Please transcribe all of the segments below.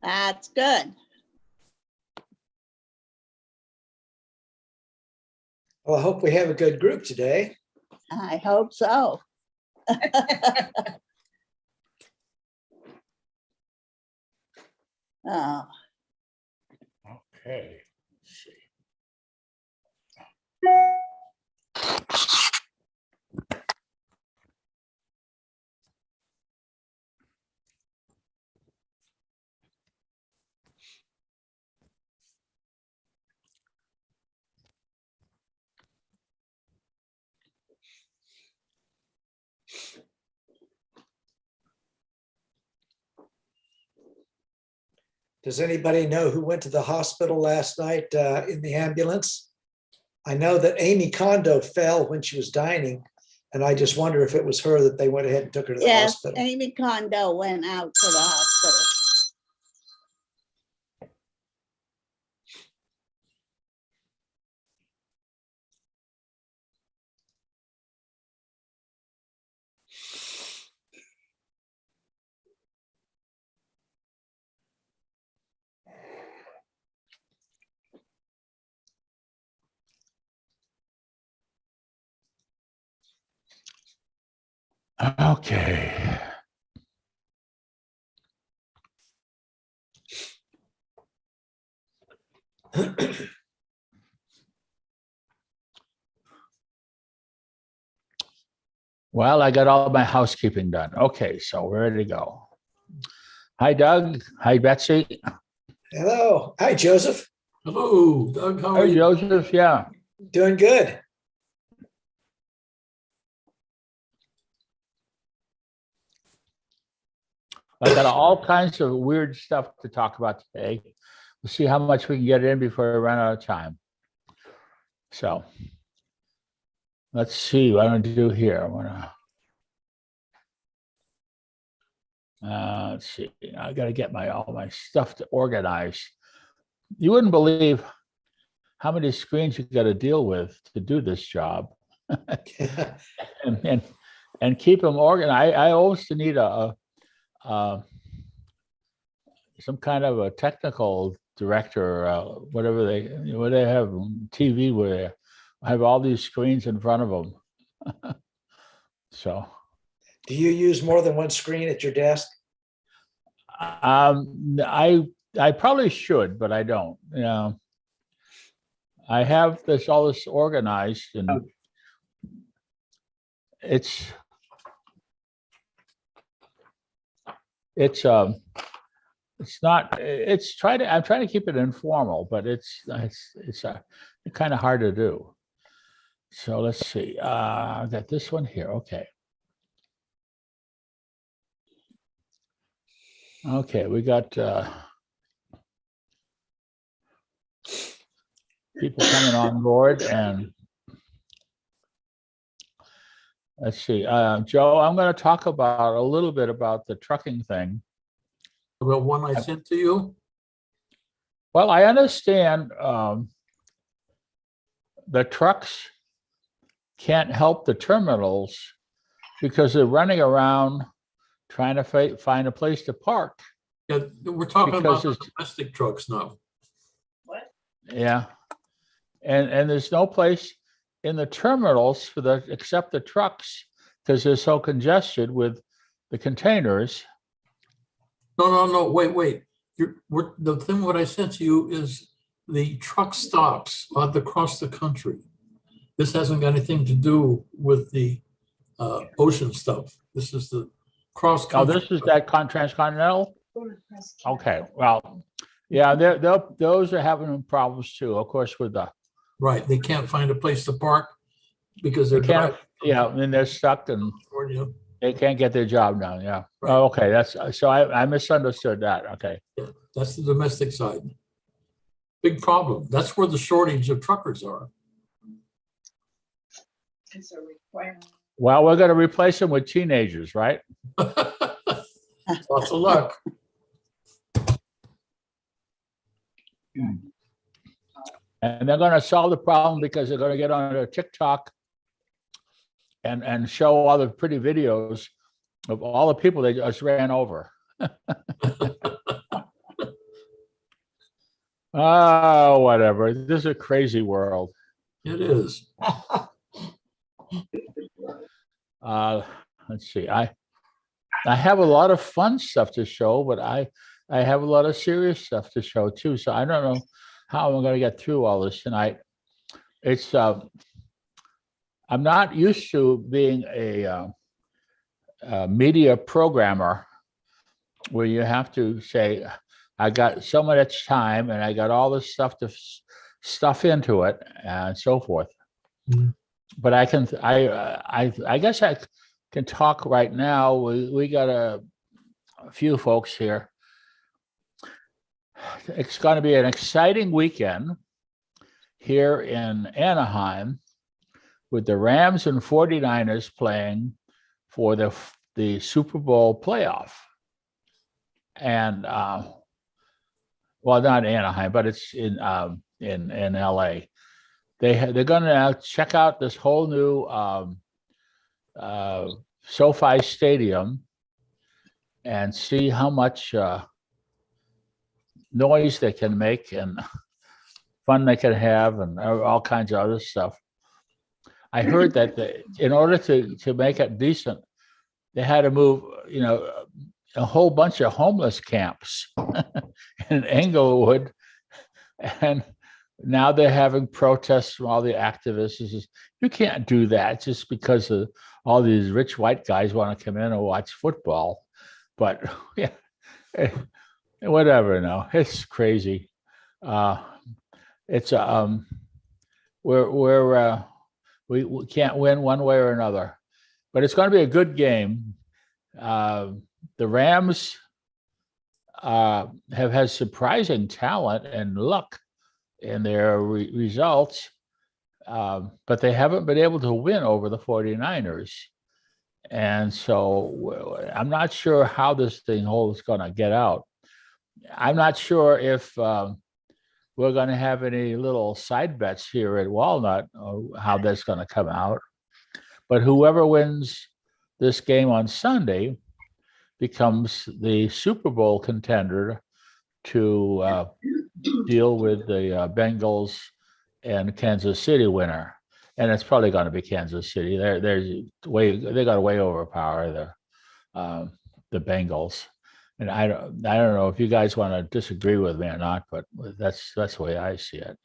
That's good. Well, I hope we have a good group today. I hope so. Oh, Okay. Let's see. Does anybody know who went to the hospital last night in the ambulance? I know that Amy Kondo fell when she was dining, and I just wonder if it was her that they went ahead and took her to the yes, hospital. Amy Kondo went out to the hospital. Okay. Well, I got all my housekeeping done. Okay, so we're ready to go. Hi, Doug. Hi, Betsy. Hello. Hi, Joseph. Hello, Doug, how are Hey, you? Joseph. Yeah. Doing good. I got all kinds of weird stuff to talk about today. We'll see how much we can get in before we run out of time. So let's see what I'm going to do here. I'm going to, let's see. I got to get all my stuff to organize. You wouldn't believe how many screens you got to deal with to do this job, and keep them organized. I always need some kind of a technical director, whatever they have on TV where I have all these screens in front of them. So Do you use more than one screen at your desk? I probably should, but I don't. You know, I have all this organized, and it's not. I'm trying to keep it informal, but it's kind of hard to do. So let's see. I got this one here. Okay. Okay, we got people coming on board, and let's see. Joe, I'm going to talk about a little bit about the trucking thing. About one I sent to you? Well, I understand the trucks can't help the terminals because they're running around trying to find a place to park. Yeah, we're talking about Because the domestic trucks now. Yeah. And there's no place in the terminals for except the trucks because they're so congested with the containers. No, wait. The thing what I sent to you is the truck stops across the country. This hasn't got anything to do with the ocean stuff. This is the cross Oh, country. this is that transcontinental? Okay, well, yeah, those are having problems too, of course, with the, Right, they can't find a place to park because they're they can't, driving. yeah, and they're stuck and California. they can't get their job done, yeah. Right. Oh, okay, so I misunderstood that, okay. Yeah, that's the domestic side. Big problem. That's where the shortage of truckers are. Well, we're gonna replace them with teenagers, right? Lots of luck. And they're gonna solve the problem because they're gonna get on their TikTok and show all the pretty videos of all the people they just ran over. Oh, whatever. This is a crazy world. It is. Let's see. I have a lot of fun stuff to show, but I have a lot of serious stuff to show too. So I don't know how I'm going to get through all this tonight. It's I'm not used to being a media programmer where you have to say, I got so much time and I got all this stuff to stuff into it and so forth. Mhm. But I guess I can talk right now. We got a few folks here. It's going to be an exciting weekend here in Anaheim with the Rams and 49ers playing for the Super Bowl playoff. And well, not Anaheim, but it's in LA. They're going to now check out this whole new SoFi Stadium and see how much noise they can make and fun they can have and all kinds of other stuff. I heard that in order to make it decent, they had to move, a whole bunch of homeless camps in Englewood, and now they're having protests from all the activists. It says, you can't do that just because of all these rich white guys want to come in and watch football. But yeah, whatever. No, it's crazy. It's we can't win one way or another, but it's going to be a good game. The Rams have had surprising talent and luck in their results, but they haven't been able to win over the 49ers. And so I'm not sure how this thing is going to get out. I'm not sure if we're going to have any little side bets here at Walnut or how that's going to come out. But whoever wins this game on Sunday becomes the Super Bowl contender to deal with the Bengals and Kansas City winner. And it's probably going to be Kansas City. They got to way overpower the Bengals. And I don't know if you guys want to disagree with me or not, but that's the way I see it.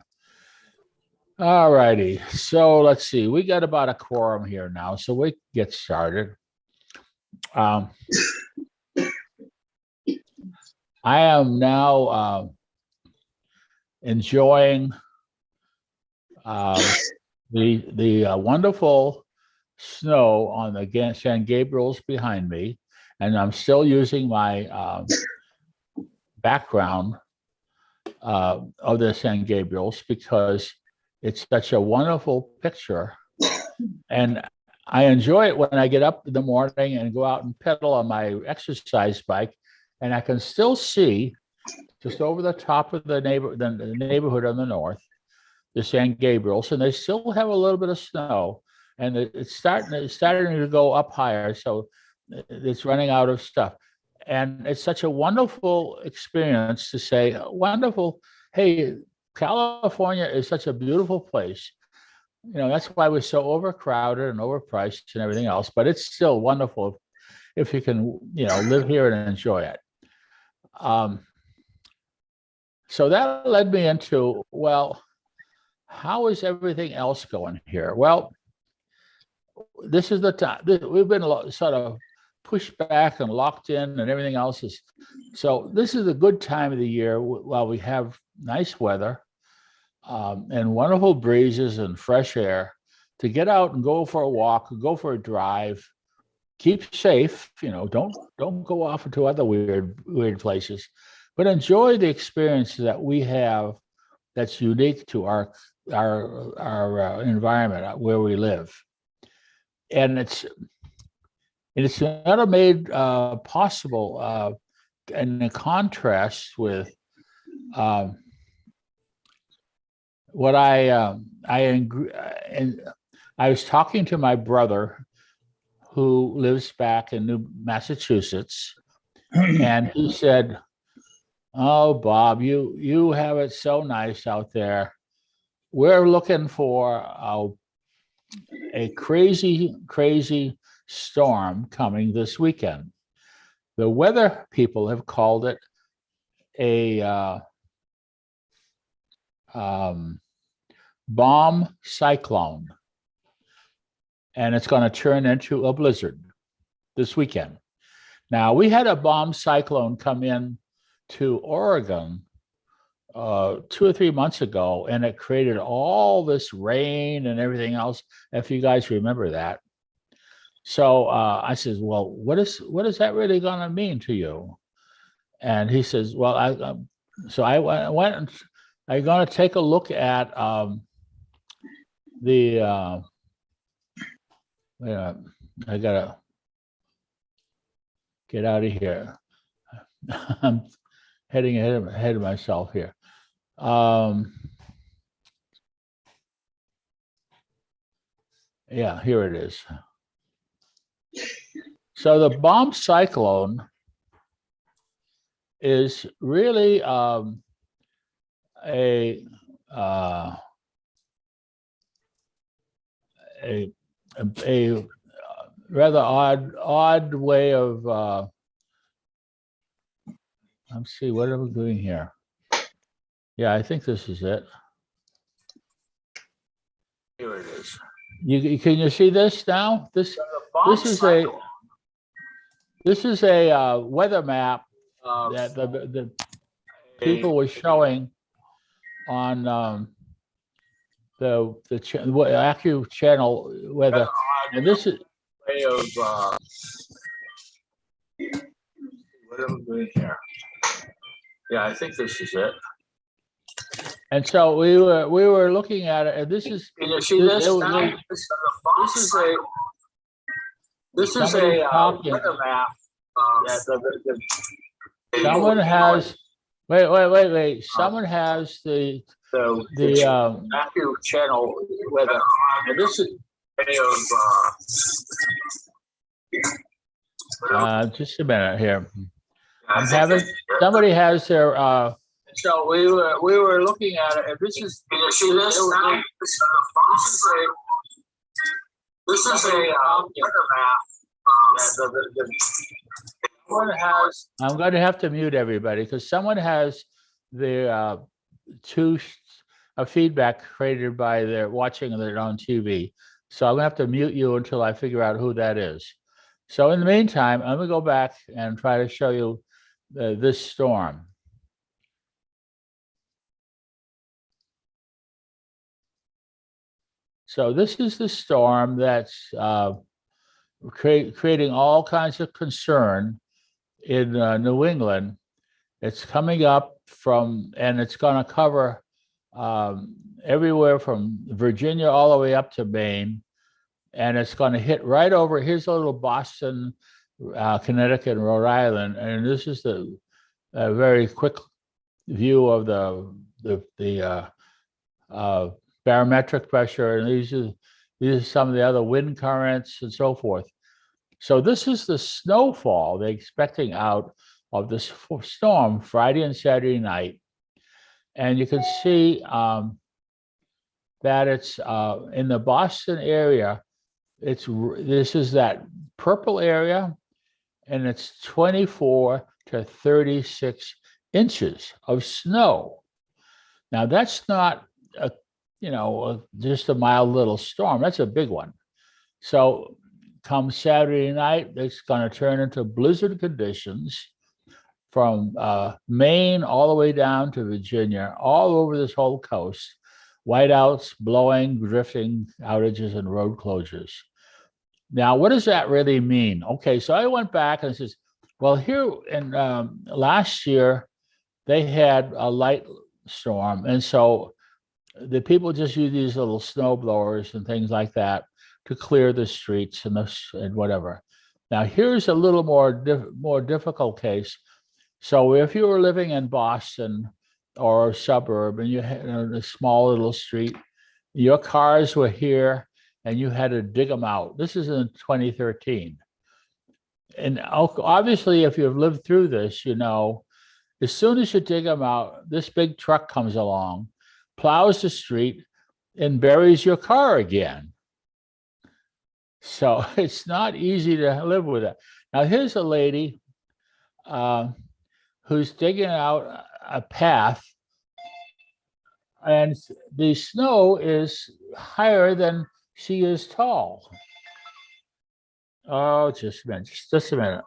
All righty. So let's see. We got about a quorum here now, so we get started. I am now enjoying the wonderful snow on the San Gabriel's behind me, and I'm still using my background of the San Gabriel's because it's such a wonderful picture. And I enjoy it when I get up in the morning and go out and pedal on my exercise bike, and I can still see just over the top of the neighborhood on the north, the San Gabriel's, and they still have a little bit of snow, and it's starting to go up higher, so it's running out of stuff. And it's such a wonderful experience to say, wonderful, hey, California is such a beautiful place. That's why we're so overcrowded and overpriced and everything else, but it's still wonderful if you can, live here and enjoy it. So that led me into, well, how is everything else going here? Well, this is the time. We've been sort of pushed back and locked in and everything else is. So this is a good time of the year while we have nice weather and wonderful breezes and fresh air to get out and go for a walk, go for a drive, keep safe, don't go off into other weird places, but enjoy the experience that we have that's unique to our environment where we live. And it's not made possible in contrast with what I was talking to my brother, who lives back in New Massachusetts, and he said, "Oh, Bob, you have it so nice out there. We're looking for a crazy, crazy storm coming this weekend. The weather people have called it a bomb cyclone, and it's going to turn into a blizzard this weekend." Now, we had a bomb cyclone come in to Oregon 2 or 3 months ago, and it created all this rain and everything else, if you guys remember that. So I says, "Well, what is that really going to mean to you?" And he says, "Well, I went and I'm going to take a look at the I gotta get out of here. I'm heading ahead of myself here. Yeah, here it is. So the bomb cyclone is really a rather odd way of let's see, what am I doing here? Yeah, I think this is it. Here it is. Can you see this now? This is a weather map that the people were showing on the Accu channel weather, and this is way of what am I doing here? Yeah, I think this is it. And so we were looking at it, and this is. Can you see this? This is a weather map. Someone has. Wait. Someone has the Accu channel weather, and this is. Just a minute here. I'm having somebody has their. So we were looking at it, and this is. Can you see this? This is a weather map. Someone has. I'm going to have to mute everybody because someone has the feedback created by their watching their own TV. So I'm going to have to mute you until I figure out who that is. So in the meantime, I'm going to go back and try to show you this storm. So this is the storm that's creating all kinds of concern in New England. It's coming up and it's going to cover everywhere from Virginia all the way up to Maine. And it's going to hit right over. Here's a little Boston, Connecticut, and Rhode Island. And this is the very quick view of the barometric pressure. And these are some of the other wind currents and so forth. So this is the snowfall they're expecting out of this storm Friday and Saturday night. And you can see that it's in the Boston area. This is that purple area, and it's 24 to 36 inches of snow. Now that's not just a mild little storm. That's a big one. So come Saturday night, it's going to turn into blizzard conditions from Maine all the way down to Virginia, all over this whole coast. Whiteouts, blowing, drifting, outages, and road closures. Now, what does that really mean? Okay, so I went back and says, well, here in last year, they had a light storm. And so the people just use these little snow blowers and things like that to clear the streets and whatever. Now, here's a little more difficult case. So if you were living in Boston or a suburb and you had a small little street, your cars were here and you had to dig them out. This is in 2013. And obviously, if you've lived through this, you know, as soon as you dig them out, this big truck comes along, plows the street, and buries your car again. So it's not easy to live with it. Now, here's a lady who's digging out a path, and the snow is higher than she is tall. Oh, just a minute, just a minute.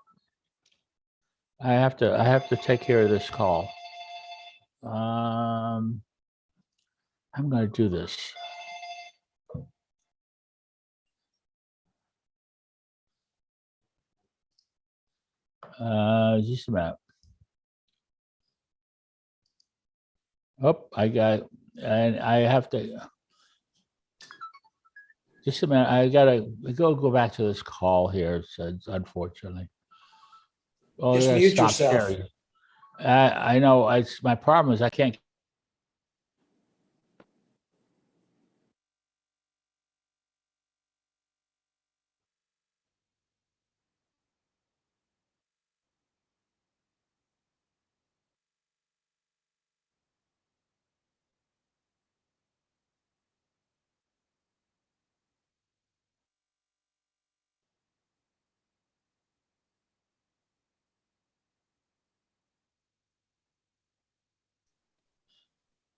I have to take care of this call. I'm going to do this. Just a minute. Oh, and I have to. Just a minute. I gotta go back to this call here. So unfortunately. Oh, Just yeah, mute stop yourself. sharing. I know. It's my problem is I can't.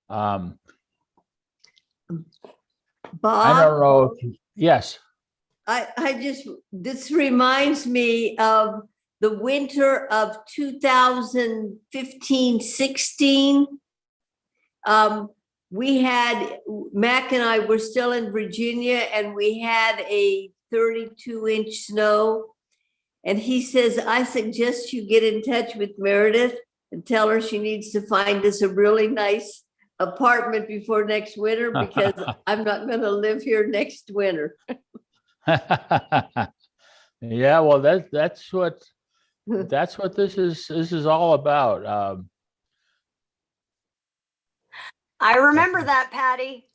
I Bob, don't know. Yes. this reminds me of the winter of 2015-16. We had, Mac and I were still in Virginia, and we had a 32-inch snow. And he says, I suggest you get in touch with Meredith and tell her she needs to find us a really nice apartment before next winter, because I'm not going to live here next winter. Yeah, well, that's what this is all about. I remember that, Patty.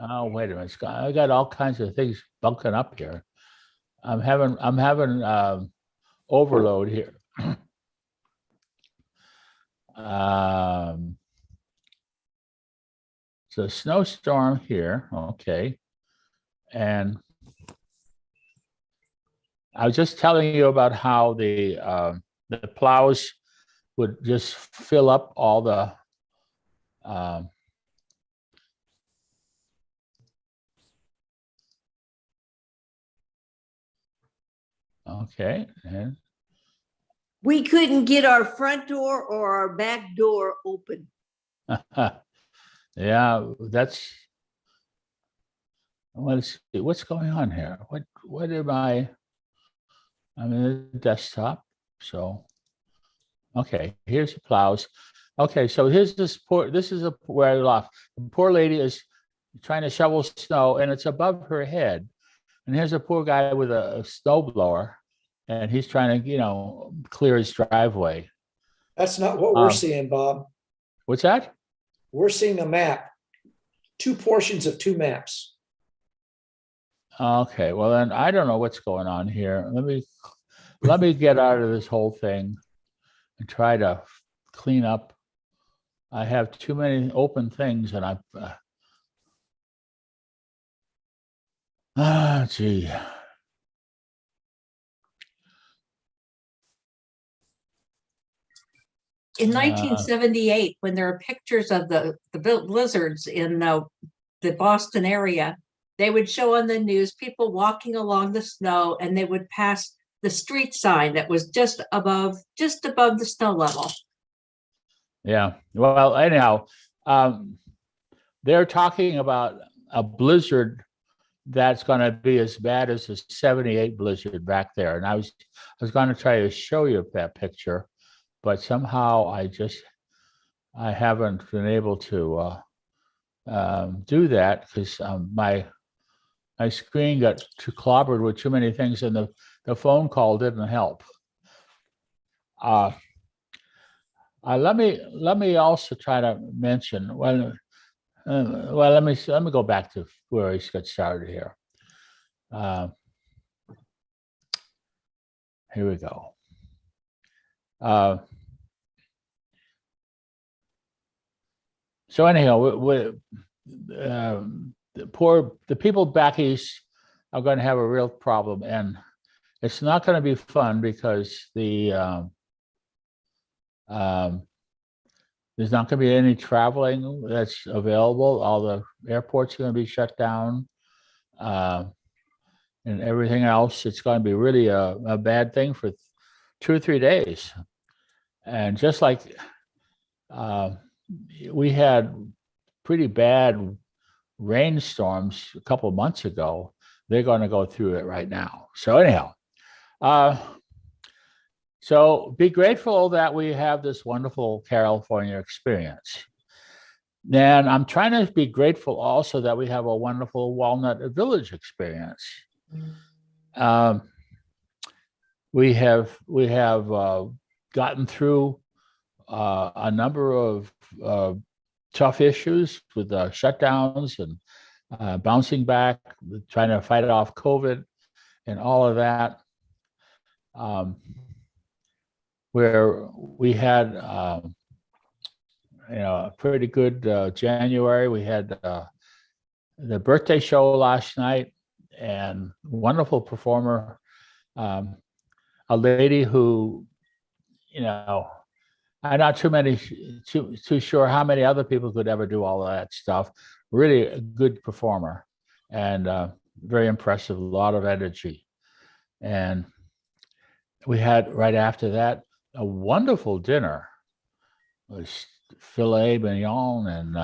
Oh, wait a minute, Scott. I got all kinds of things bunking up here. I'm having overload here. So snowstorm here, okay. And I was just telling you about how the plows would just fill up all the okay, and We couldn't get our front door or our back door open. yeah, that's. Let's see what's going on here. What am I? I'm in the desktop. So, okay, here's the plows. Okay, so here's this poor. This is where I lost. The poor lady is trying to shovel snow, and it's above her head. And here's a poor guy with a snow blower, and he's trying to, clear his driveway. That's not what we're seeing, Bob. What's that? We're seeing a map, two portions of two maps. Okay, well then I don't know what's going on here. Let me get out of this whole thing and try to clean up. I have too many open things, and gee. In 1978, when there are pictures of the blizzards in the Boston area, they would show on the news people walking along the snow, and they would pass the street sign that was just above the snow level. Yeah. Well, anyhow, they're talking about a blizzard that's going to be as bad as the 78 blizzard back there. And I was going to try to show you that picture, but somehow I haven't been able to do that because my screen got too clobbered with too many things, and the phone call didn't help. Let me also try to mention, well, Well, let me go back to where he got started here. Here we go. So anyhow, the people back east are going to have a real problem, and it's not going to be fun because there's not going to be any traveling that's available. All the airports are going to be shut down, and everything else. It's going to be really a bad thing for 2 or 3 days. And just like we had pretty bad rainstorms a couple of months ago, they're going to go through it right now. So anyhow, so be grateful that we have this wonderful California experience. And I'm trying to be grateful also that we have a wonderful Walnut Village experience. We have gotten through a number of tough issues with shutdowns and bouncing back, trying to fight off COVID and all of that. Where we had a pretty good January. We had the birthday show last night, and wonderful performer, a lady who, I'm not too sure how many other people could ever do all of that stuff. Really a good performer, and very impressive, a lot of energy. And we had right after that a wonderful dinner. It was filet mignon and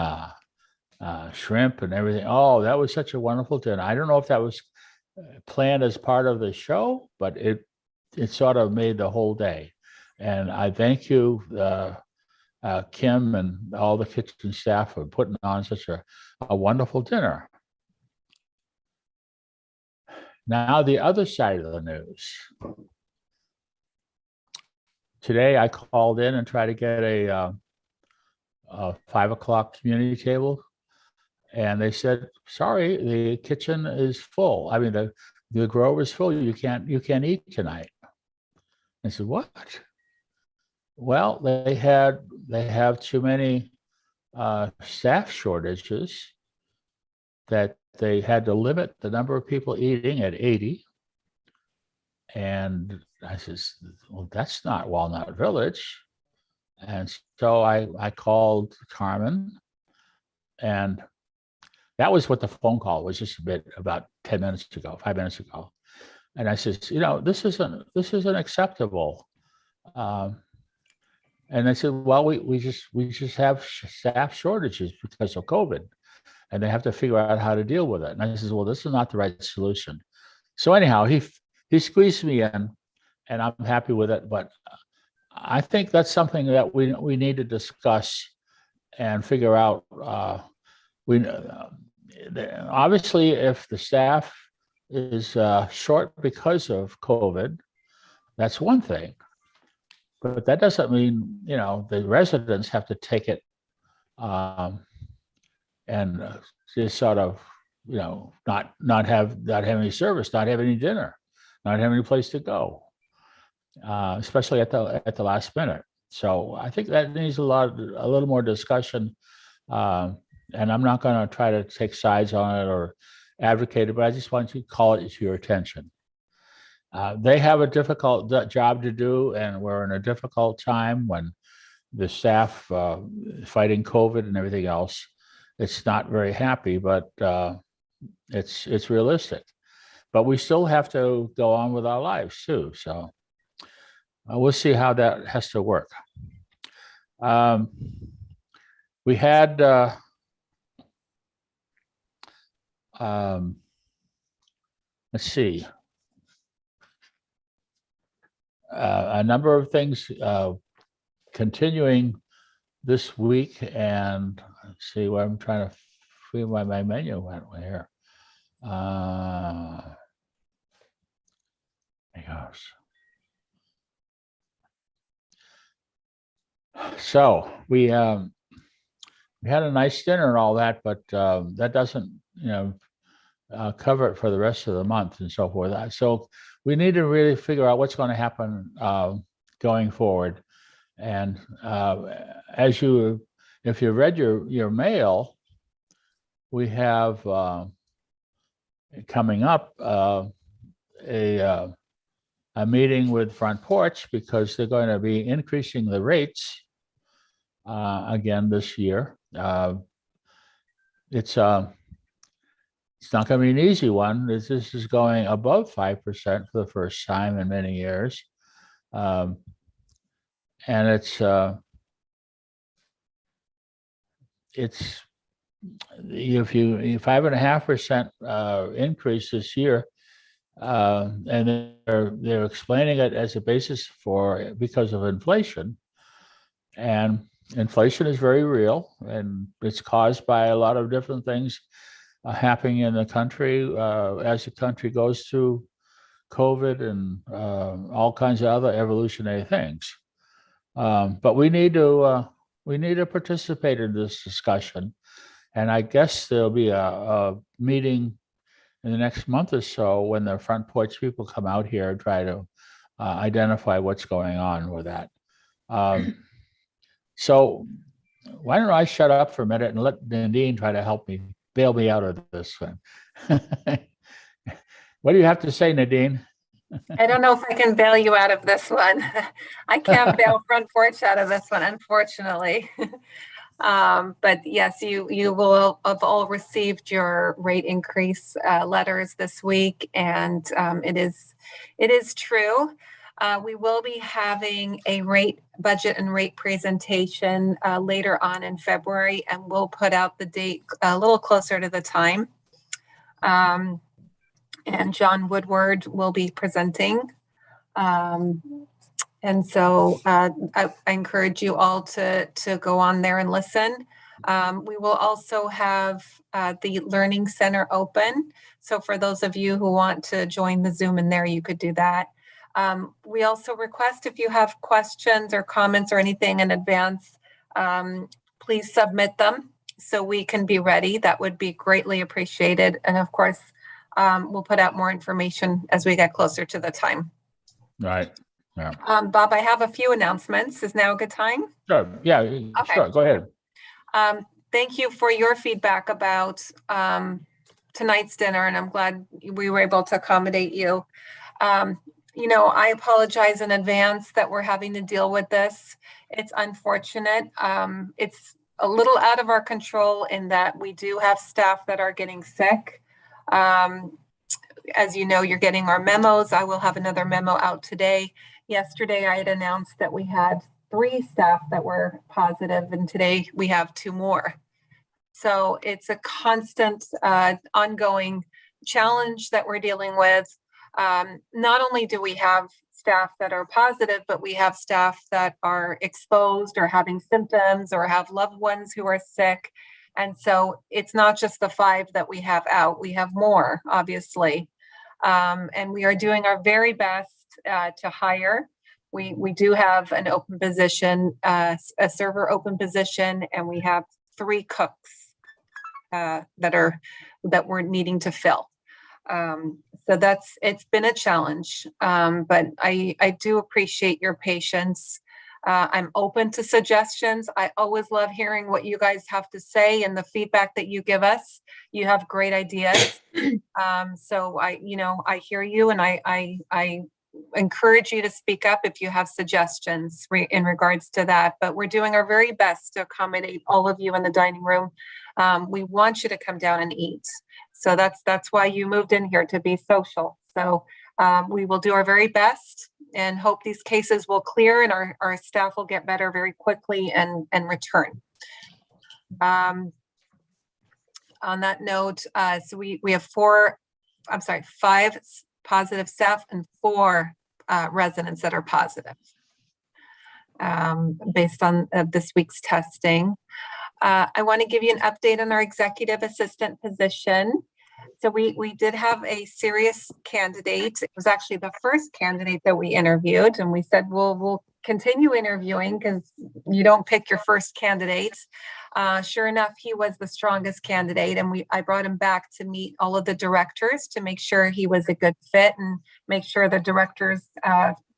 shrimp and everything. Oh, that was such a wonderful dinner. I don't know if that was planned as part of the show, but it sort of made the whole day. And I thank you, Kim, and all the kitchen staff for putting on such a wonderful dinner. Now, the other side of the news. Today, I called in and tried to get a 5 o'clock community table, and they said, "Sorry, the kitchen is full. I mean, the grower is full. You can't eat tonight." I said, "What?" Well, they have too many staff shortages that they had to limit the number of people eating at 80. And I says, "Well, that's not Walnut Village." And so I called Carmen, and that was what the phone call was, just about 10 minutes ago, 5 minutes ago. And I says, this isn't acceptable. And they said, "Well, we just have staff shortages because of COVID, and they have to figure out how to deal with it." And I says, "Well, this is not the right solution." So anyhow, he squeezed me in, and I'm happy with it. But I think that's something that we need to discuss and figure out. Obviously, if the staff is short because of COVID, that's one thing. But that doesn't mean, the residents have to take it and just sort of, not have any service, not have any dinner, not have any place to go, especially at the last minute. So I think that needs a little more discussion. And I'm not going to try to take sides on it or advocate it, but I just want to call it to your attention. They have a difficult job to do, and we're in a difficult time when the staff fighting COVID and everything else. It's not very happy, but it's realistic. But we still have to go on with our lives too. So we'll see how that has to work. We had let's see. A number of things continuing this week, and let's see where I'm trying to see where my menu went here. There it goes. So we we had a nice dinner and all that, but that doesn't, cover it for the rest of the month and so forth. So we need to really figure out what's going to happen going forward. And if you read your mail, we have coming up a meeting with Front Porch because they're going to be increasing the rates again this year. It's not going to be an easy one. This is going above 5% for the first time in many years. And it's 5.5% increase this year, and they're explaining it as a basis because of inflation, and inflation is very real, and it's caused by a lot of different things happening in the country as the country goes through COVID and all kinds of other evolutionary things. But we need to participate in this discussion, and I guess there'll be a meeting in the next month or so when the Front Porch people come out here and try to identify what's going on with that. So why don't I shut up for a minute and let Nadine try to bail me out of this one. What do you have to say, Nadine? I don't know if I can bail you out of this one. I can't bail Front Porch out of this one, unfortunately. But yes, you will have all received your rate increase letters this week, and it is true. We will be having a rate budget and rate presentation later on in February, and we'll put out the date a little closer to the time. And John Woodward will be presenting. And so I encourage you all to go on there and listen. We will also have the Learning Center open. So for those of you who want to join the Zoom in there, you could do that. We also request if you have questions or comments or anything in advance, please submit them so we can be ready. That would be greatly appreciated. And of course, we'll put out more information as we get closer to the time. Right. Yeah. Bob, I have a few announcements. Is now a good time? Sure. Yeah. Okay. Sure. Go ahead. Thank you for your feedback about tonight's dinner, and I'm glad we were able to accommodate you. I apologize in advance that we're having to deal with this. It's unfortunate. It's a little out of our control in that we do have staff that are getting sick. As you know, you're getting our memos. I will have another memo out today. Yesterday, I had announced that we had 3 staff that were positive, and today we have 2 more. So it's a constant, ongoing challenge that we're dealing with. Not only do we have staff that are positive, but we have staff that are exposed or having symptoms or have loved ones who are sick. And so it's not just the 5 that we have out. We have more, obviously. And we are doing our very best to hire. We do have an open position, a server open position, and we have 3 cooks that we're needing to fill. So it's been a challenge, but I do appreciate your patience. I'm open to suggestions. I always love hearing what you guys have to say and the feedback that you give us. You have great ideas. So I hear you, and I encourage you to speak up if you have suggestions in regards to that. But we're doing our very best to accommodate all of you in the dining room. We want you to come down and eat. So that's why you moved in here, to be social. So we will do our very best and hope these cases will clear and our staff will get better very quickly and return. On that note, so we have 5 positive staff and 4 residents that are positive based on this week's testing. I want to give you an update on our executive assistant position. So we did have a serious candidate. It was actually the first candidate that we interviewed, and we said, we'll continue interviewing because you don't pick your first candidate. Sure enough, he was the strongest candidate, and I brought him back to meet all of the directors to make sure he was a good fit and make sure the directors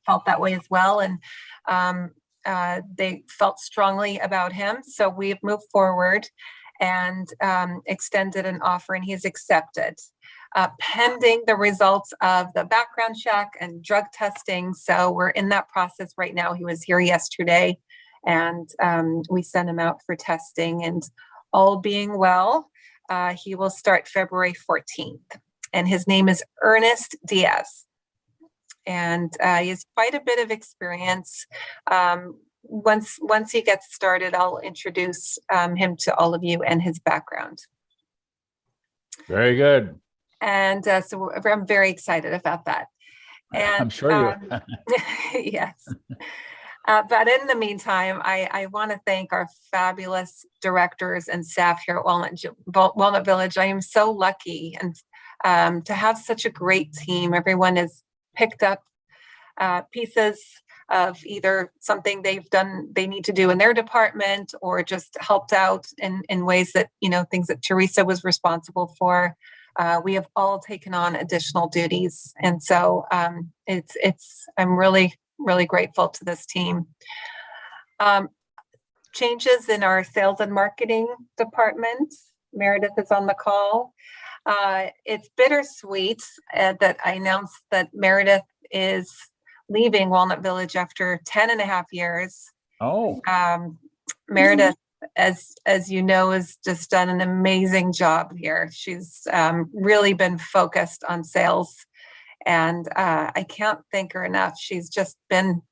felt that way as well. And they felt strongly about him. So we've moved forward and extended an offer, and he's accepted, pending the results of the background check and drug testing. So we're in that process right now. He was here yesterday, and we sent him out for testing, and all being well, he will start February 14th. And his name is Ernest Diaz. And he has quite a bit of experience. Once he gets started, I'll introduce him to all of you and his background. Very good. And so I'm very excited about that. And I'm sure you are. yes. But in the meantime, I want to thank our fabulous directors and staff here at Walnut Village. I am so lucky and to have such a great team. Everyone has picked up pieces of either something they need to do in their department, or just helped out in ways that, things that Teresa was responsible for. We have all taken on additional duties. And so I'm really, really grateful to this team. Changes in our sales and marketing department. Meredith is on the call. It's bittersweet that I announced that Meredith is leaving Walnut Village after 10 and a half years. Oh, Meredith, as you know, has just done an amazing job here. She's really been focused on sales, and I can't thank her enough. She's just been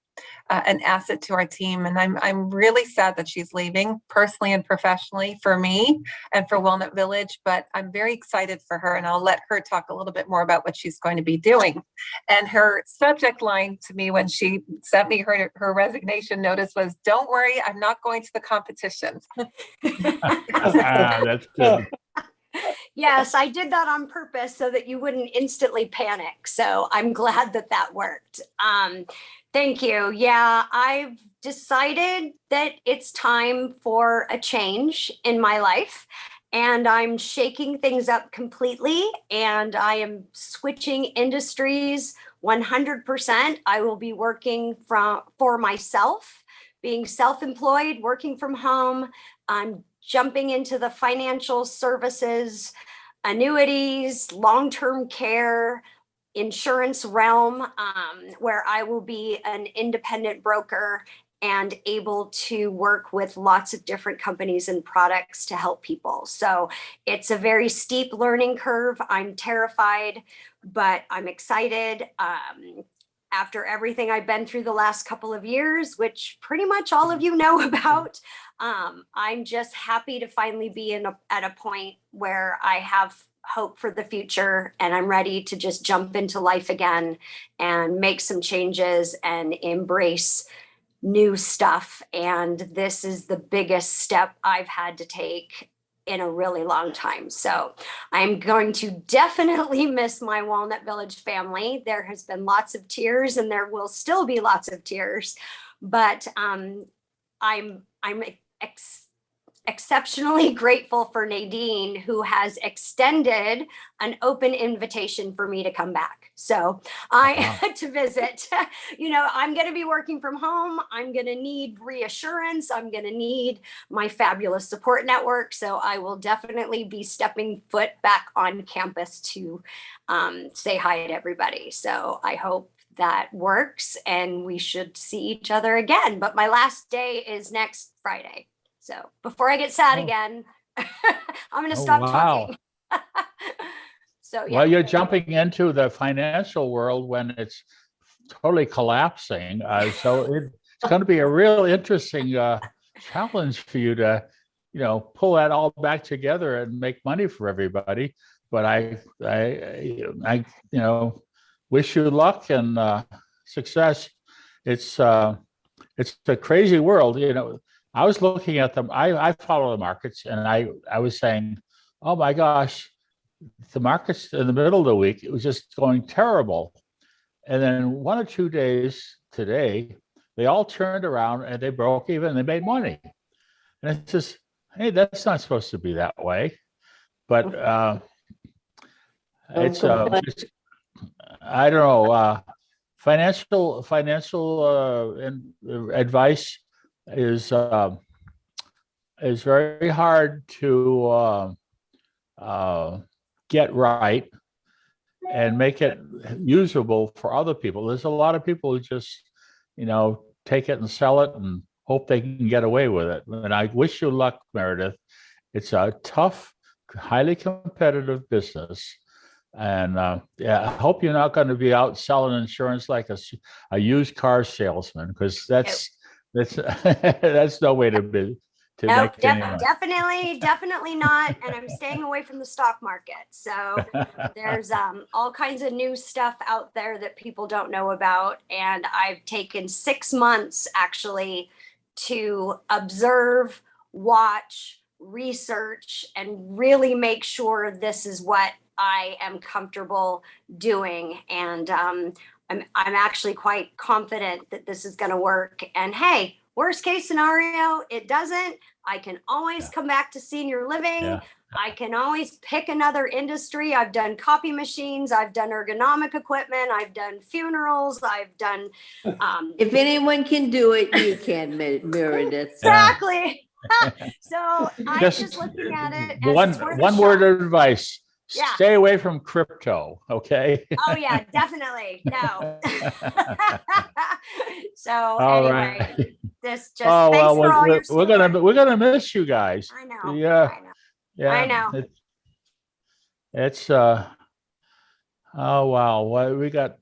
an asset to our team, and I'm really sad that she's leaving, personally and professionally, for me and for Walnut Village. But I'm very excited for her, and I'll let her talk a little bit more about what she's going to be doing. And her subject line to me when she sent me her resignation notice was, "Don't worry, I'm not going to the competition." that's good. Yes, I did that on purpose so that you wouldn't instantly panic. So I'm glad that worked. Thank you. Yeah, I've decided that it's time for a change in my life, and I'm shaking things up completely, and I am switching industries 100%. I will be working for myself, being self-employed, working from home. I'm jumping into the financial services, annuities, long-term care, insurance realm, where I will be an independent broker and able to work with lots of different companies and products to help people. So it's a very steep learning curve. I'm terrified, but I'm excited. After everything I've been through the last couple of years, which pretty much all of you know about, I'm just happy to finally be at a point where I have hope for the future, and I'm ready to just jump into life again and make some changes and embrace new stuff. And this is the biggest step I've had to take in a really long time. So I'm going to definitely miss my Walnut Village family. There has been lots of tears, and there will still be lots of tears, but I'm exceptionally grateful for Nadine, who has extended an open invitation for me to come back. So to visit, I'm going to be working from home. I'm going to need reassurance. I'm going to need my fabulous support network. So I will definitely be stepping foot back on campus to say hi to everybody. So I hope that works, and we should see each other again. But my last day is next Friday. So before I get sad again, I'm going to stop talking. So yeah. Well, you're jumping into the financial world when it's totally collapsing. So it's going to be a real interesting challenge for you to, pull that all back together and make money for everybody. But I wish you luck and success. It's a crazy world, I was looking at them. I follow the markets, and I was saying, oh my gosh, the markets in the middle of the week, it was just going terrible. And then 1 or 2 days today, they all turned around and they broke even and they made money. And it's just, hey, that's not supposed to be that way. But it's I don't know. Financial advice is very hard to get right and make it usable for other people. There's a lot of people who just, take it and sell it and hope they can get away with it. And I wish you luck, Meredith. It's a tough, highly competitive business. And I hope you're not going to be out selling insurance like a used car salesman, because that's no way to be. Nope, definitely not. And I'm staying away from the stock market. So there's all kinds of new stuff out there that people don't know about. And I've taken 6 months actually to observe, watch, research, and really make sure this is what I am comfortable doing. And I'm actually quite confident that this is going to work. And hey, worst case scenario, it doesn't. I can always come back to senior living. Yeah. I can always pick another industry. I've done copy machines. I've done ergonomic equipment. I've done funerals. I've done. If anyone can do it, you can, Meredith. Exactly. So I'm just looking at it. As One word of advice. Yeah. Stay away from crypto, okay? Oh yeah, definitely. No. So All anyway, right. this just Oh thanks well, for all your we're gonna miss you guys. I know. Yeah. I know. Yeah. I know. It's oh wow. Well, we got a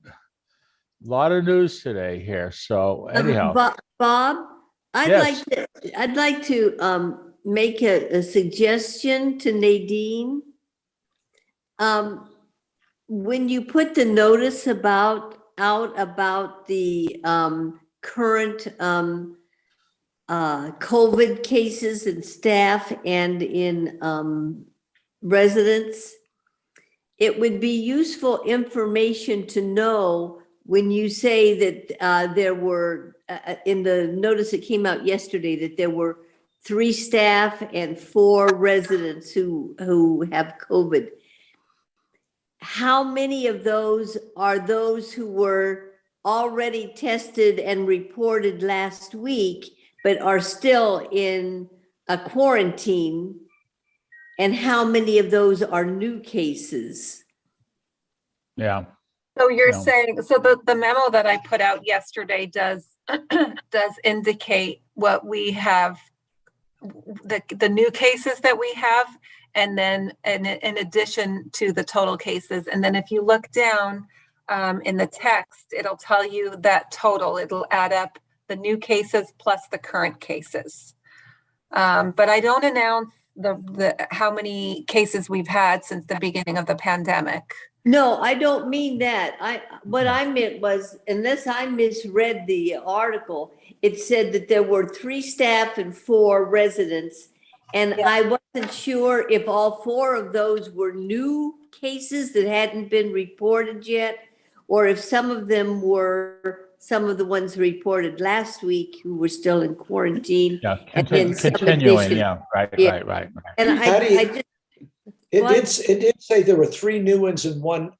lot of news today here. So anyhow, Bob, Yes. I'd like to make a suggestion to Nadine. When you put the notice out about the current COVID cases in staff and in residents, it would be useful information to know when you say that there were, in the notice that came out yesterday, that there were 3 staff and 4 residents who have COVID. How many of those are those who were already tested and reported last week, but are still in a quarantine? And how many of those are new cases? yeah. So you're No. saying, so the memo that I put out yesterday does indicate what we have, the new cases that we have, and then in addition to the total cases. And then if you look down in the text, it'll tell you that total. It'll add up the new cases plus the current cases. But I don't announce the how many cases we've had since the beginning of the pandemic. No, I don't mean that. What I meant was, unless I misread the article, it said that there were 3 staff and 4 residents. And I wasn't sure if all 4 of those were new cases that hadn't been reported yet, or if some of them were some of the ones reported last week who were still in quarantine. Yeah. And then some Continuing. addition. Yeah. Right. Yeah. Right. And Patty, I just, It did say there were 3 new ones and 1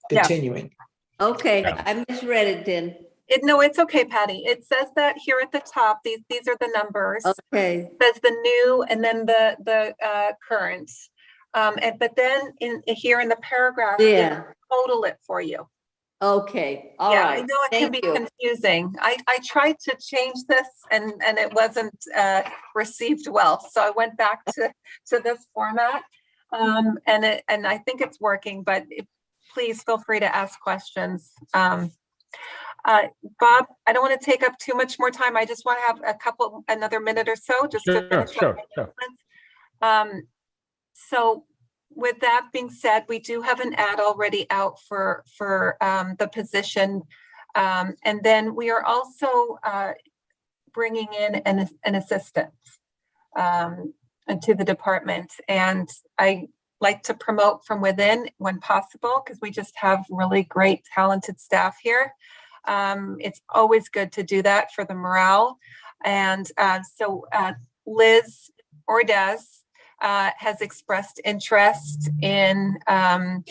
continuing. okay, Yeah. I misread it then. No, it's okay, Patty. It says that here at the top, these are the numbers. Okay, It says the new and then the current. But then here in the paragraph, yeah, total it for you. okay, all Yeah, I right. know it can Thank be you. confusing. I tried to change this and it wasn't received well. So I went back to this format. And I think it's working, but please feel free to ask questions. Bob, I don't want to take up too much more time. I just want to have another minute or so just to finish up my announcements. So with that being said, we do have an ad already out for the position. And then we are also bringing in an assistant to the department. And I like to promote from within when possible, because we just have really great, talented staff here. It's always good to do that for the morale. And so Liz Ordaz has expressed interest in, thank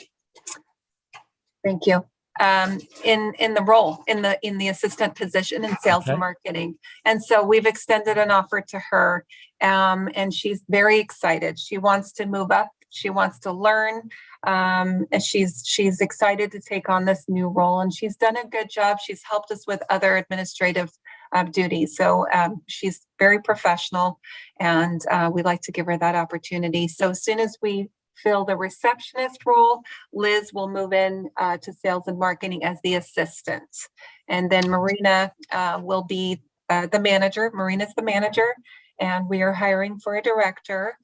you, in the role, in the assistant position in sales and Okay. marketing. And so we've extended an offer to her, and she's very excited. She wants to move up. She wants to learn, and she's excited to take on this new role. And she's done a good job. She's helped us with other administrative duties. So she's very professional, and we'd like to give her that opportunity. So as soon as we fill the receptionist role, Liz will move in to sales and marketing as the assistant. And then Marina will be the manager. Marina's the manager, and we are hiring for a director.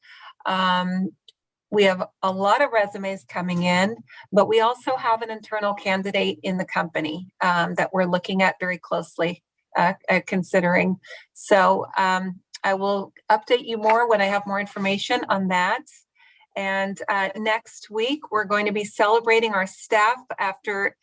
We have a lot of resumes coming in, but we also have an internal candidate in the company that we're looking at very closely, considering. So I will update you more when I have more information on that. And next week, we're going to be celebrating our staff after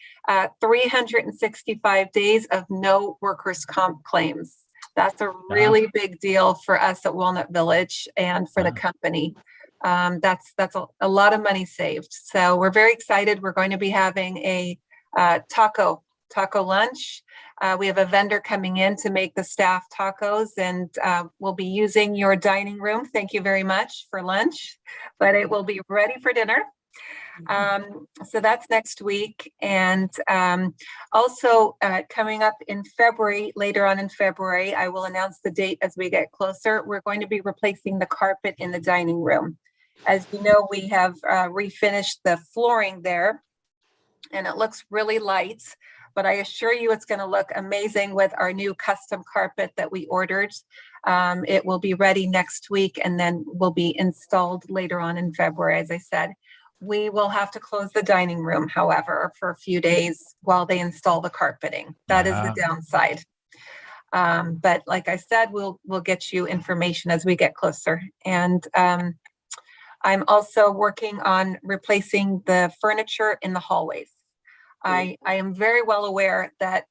365 days of no workers' comp claims. That's a really big deal for us at Walnut Village and for the company. That's a lot of money saved. So we're very excited. We're going to be having a taco lunch. We have a vendor coming in to make the staff tacos, and we'll be using your dining room. Thank you very much for lunch, but it will be ready for dinner. So that's next week. And also coming up in February, later on in February, I will announce the date as we get closer. We're going to be replacing the carpet in the dining room. As you know, we have refinished the flooring there, and it looks really light, but I assure you it's going to look amazing with our new custom carpet that we ordered. It will be ready next week, and then will be installed later on in February. As I said, we will have to close the dining room, however, for a few days while they install the carpeting. That is the downside. But like I said, we'll get you information as we get closer. And I'm also working on replacing the furniture in the hallways. I am very well aware that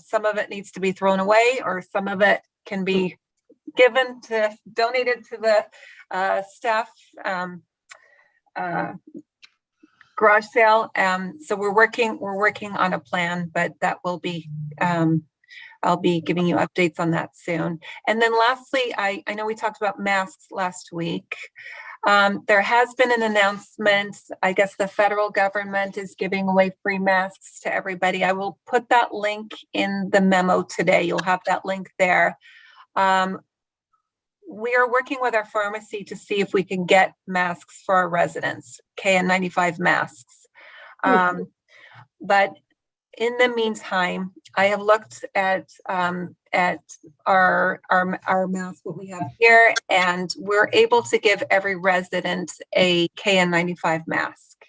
some of it needs to be thrown away, or some of it can be donated to the staff garage sale. So we're working on a plan, but that will be, I'll be giving you updates on that soon. And then lastly, I know we talked about masks last week. There has been an announcement. I guess the federal government is giving away free masks to everybody. I will put that link in the memo today. You'll have that link there. We are working with our pharmacy to see if we can get masks for our residents, KN95 masks. But in the meantime, I have looked at our masks, what we have here, and we're able to give every resident a KN95 mask.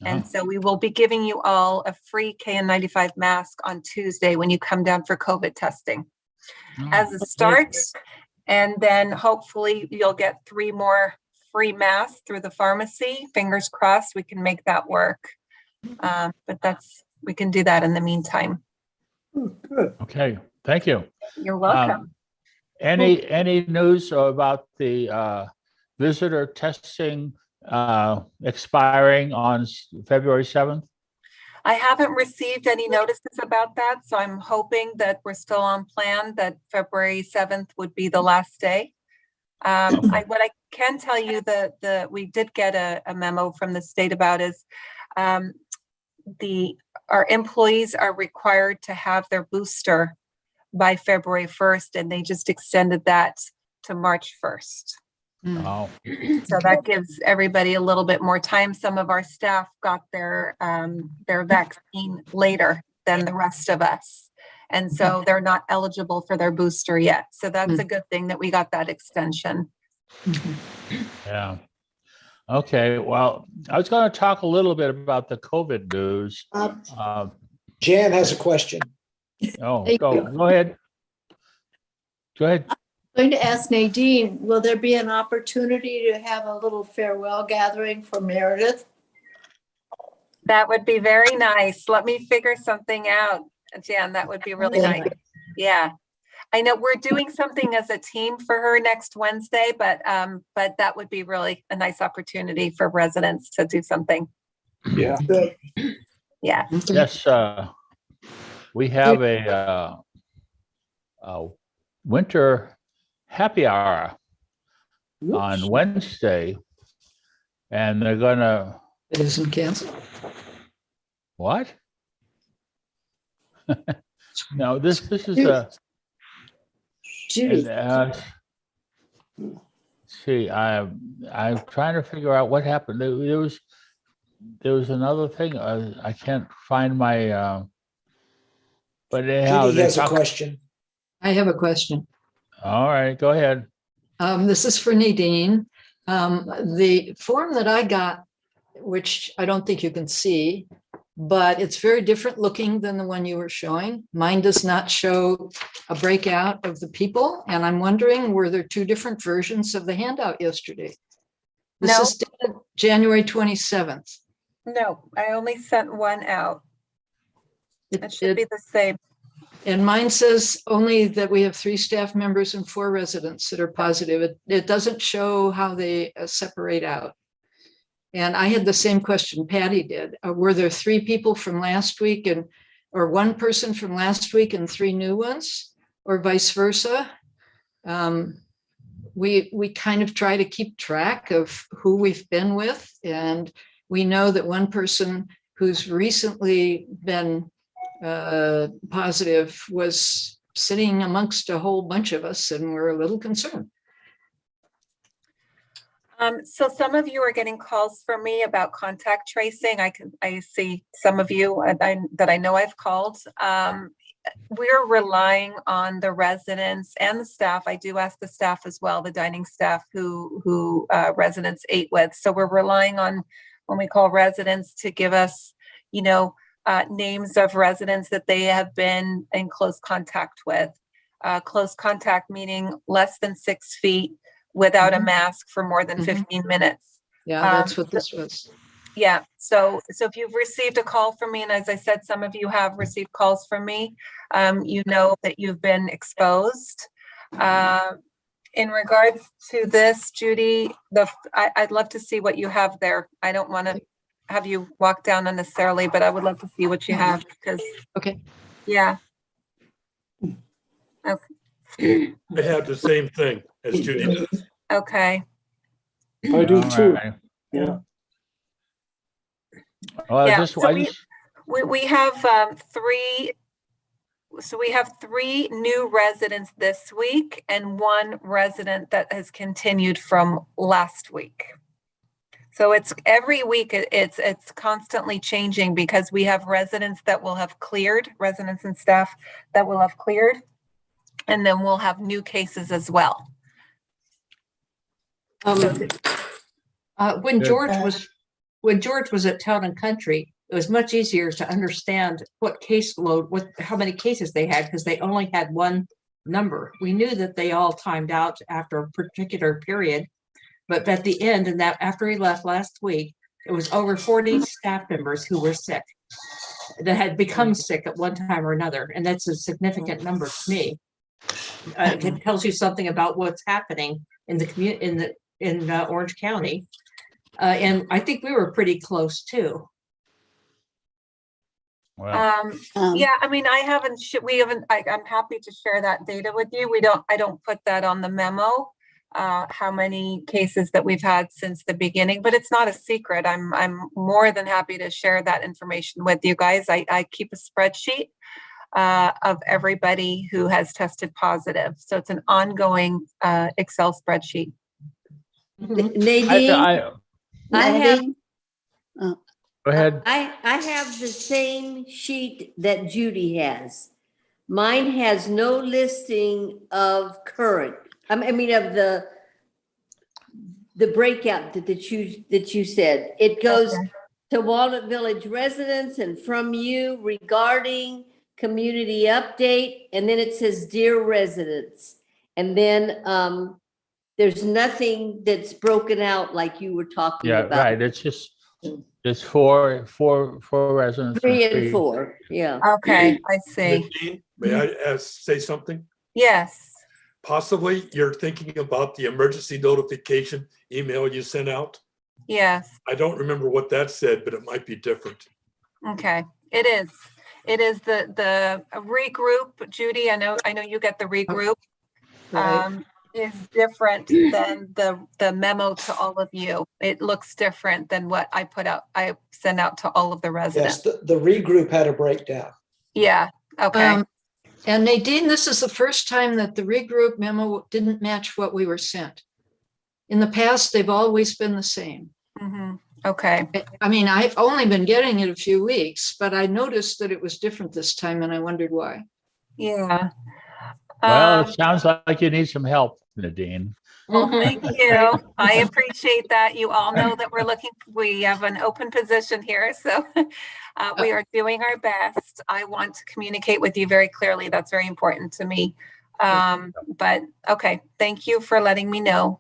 And so we will be giving you all a free KN95 mask on Tuesday when you come down for COVID testing as a start. And then hopefully you'll get 3 more free masks through the pharmacy. Fingers crossed we can make that work. But we can do that in the meantime. Good. Okay, thank you. You're welcome. Any news about the visitor testing expiring on February 7th? I haven't received any notices about that, so I'm hoping that we're still on plan, that February 7th would be the last day. What I can tell you that we did get a memo from the state about is our employees are required to have their booster by February 1st, and they just extended that to March 1st. Oh, So that gives everybody a little bit more time. Some of our staff got their vaccine later than the rest of us. And so they're not eligible for their booster yet. So that's a good thing that we got that extension. yeah. Okay, well, I was going to talk a little bit about the COVID news. Jan has a question. Go ahead. Go ahead. I'm going to ask Nadine, will there be an opportunity to have a little farewell gathering for Meredith? That would be very nice. Let me figure something out. Jan, that would be really nice. Yeah. I know we're doing something as a team for her next Wednesday, but that would be really a nice opportunity for residents to do something. Yeah. Good. Yeah. Yes, we have a winter happy hour on Wednesday, and they're gonna, It isn't canceled. what? No, this is a, Judy, and, see, I'm trying to figure out what happened. There was another thing, I can't find my, but anyhow, Judy they has a talk, question. I have a question. all right, go ahead. This is for Nadine. The form that I got, which I don't think you can see, but it's very different looking than the one you were showing. Mine does not show a breakout of the people, and I'm wondering, were there two different versions of the handout yesterday? This No. is dated January 27th. No, I only sent one out. It should be It- the same. And mine says only that we have 3 staff members and 4 residents that are positive. It doesn't show how they separate out. And I had the same question Patty did. Were there 3 people from last week or 1 person from last week and 3 new ones, or vice versa? We kind of try to keep track of who we've been with, and we know that one person who's recently been positive was sitting amongst a whole bunch of us, and we're a little concerned. So some of you are getting calls from me about contact tracing. I see some of you that I know I've called. We're relying on the residents and the staff. I do ask the staff as well, the dining staff who residents ate with. So we're relying on, when we call residents, to give us, names of residents that they have been in close contact with. Close contact meaning less than 6 feet without a mask for more than 15 minutes. Yeah, that's what this was. Yeah, so if you've received a call from me, and as I said, some of you have received calls from me, you know that you've been exposed. In regards to this, Judy, I'd love to see what you have there. I don't want to have you walk down unnecessarily, but I would love to see what you have, because, Okay. yeah. Okay. I have the same thing as Judy does. Okay. I do All too. right. Yeah. Well, Yeah, just, so I we- just, We have 3, so we have 3 new residents this week and 1 resident that has continued from last week. So it's every week, it's constantly changing, because we have residents that will have cleared, residents and staff that will have cleared, and then we'll have new cases as well. When Good. George was at Town and Country, it was much easier to understand what caseload, how many cases they had, because they only had one number. We knew that they all timed out after a particular period, but at the end, and that after he left last week, it was over 40 staff members who were sick, that had become sick at one time or another, and that's a significant number to me. It tells you something about what's happening in the community, in Orange County. And I think we were pretty close too. well, Yeah, I mean, I'm happy to share that data with you. I don't put that on the memo, how many cases that we've had since the beginning, but it's not a secret. I'm more than happy to share that information with you guys. I keep a spreadsheet of everybody who has tested positive. So it's an ongoing Excel spreadsheet. Nadine, I have, Nadine? go ahead. I have the same sheet that Judy has. Mine has no listing of current, of the breakout that you said. It goes Okay. to Walnut Village residents and from you regarding community update, and then it says dear residents. And then there's nothing that's broken out like you were talking Yeah, about. right, it's just, There's four residents. 3 and 4, yeah. Okay, I see. Nadine, may I say something? Yes. Possibly you're thinking about the emergency notification email you sent out. Yes. I don't remember what that said, but it might be different. Okay. It is. It is the regroup, Judy. I know you get the regroup. Right. Is different than the memo to all of you. It looks different than what I put out. I sent out to all of the residents. Yes, the regroup had a breakdown. Yeah. Okay. And Nadine, this is the first time that the regroup memo didn't match what we were sent. In the past, they've always been the same. Mhm. Okay. I mean, I've only been getting it a few weeks, but I noticed that it was different this time and I wondered why. Yeah. Well, it sounds like you need some help, Nadine. Well, thank you. I appreciate that. You all know that we have an open position here, so we are doing our best. I want to communicate with you very clearly. That's very important to me. But okay, thank you for letting me know.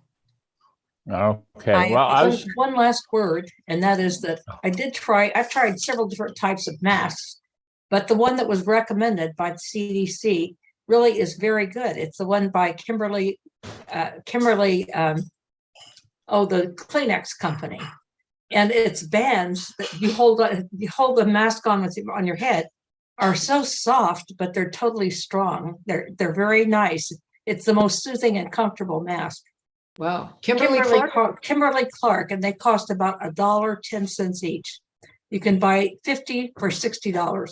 Okay, well, I was, One last word, and that is that I've tried several different types of masks, but the one that was recommended by the CDC really is very good. It's the one by Kimberly, the Kleenex company. And its bands that you hold the mask on your head are so soft, but they're totally strong. They're very nice. It's the most soothing and comfortable mask. Wow. Kimberly Clark? Kimberly Clark, and they cost about $1.10 each. You can buy 50 for $60